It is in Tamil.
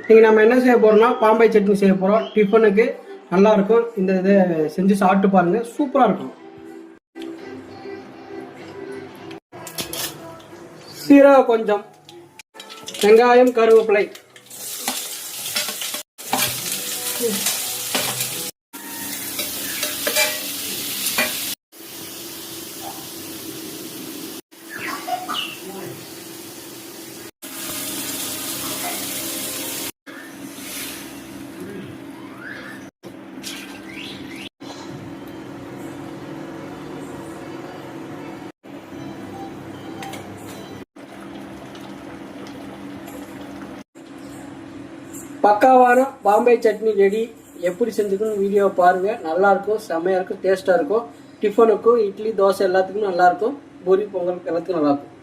இன்றைக்கி நம்ம என்ன செய்ய போகிறோம்னா பாம்பை சட்னி செய்ய போகிறோம். டிஃபனுக்கு நல்லாயிருக்கும். இந்த இதை செஞ்சு சாப்பிட்டு பாருங்கள், சூப்பராக இருக்கும். சீரகம் கொஞ்சம், வெங்காயம், கருவேப்பிலை, பக்காவான பாம்பே சட்னி ரெடி. எப்படி செஞ்சுக்கணும் வீடியோ பாருங்கள். நல்லாயிருக்கும், செம்மையாக இருக்கும், டேஸ்ட்டாக இருக்கும். டிஃபனுக்கும் இட்லி தோசை எல்லாத்துக்கும் நல்லாயிருக்கும். பூரி பொங்கல் எல்லாத்துக்கும் நல்லாயிருக்கும்.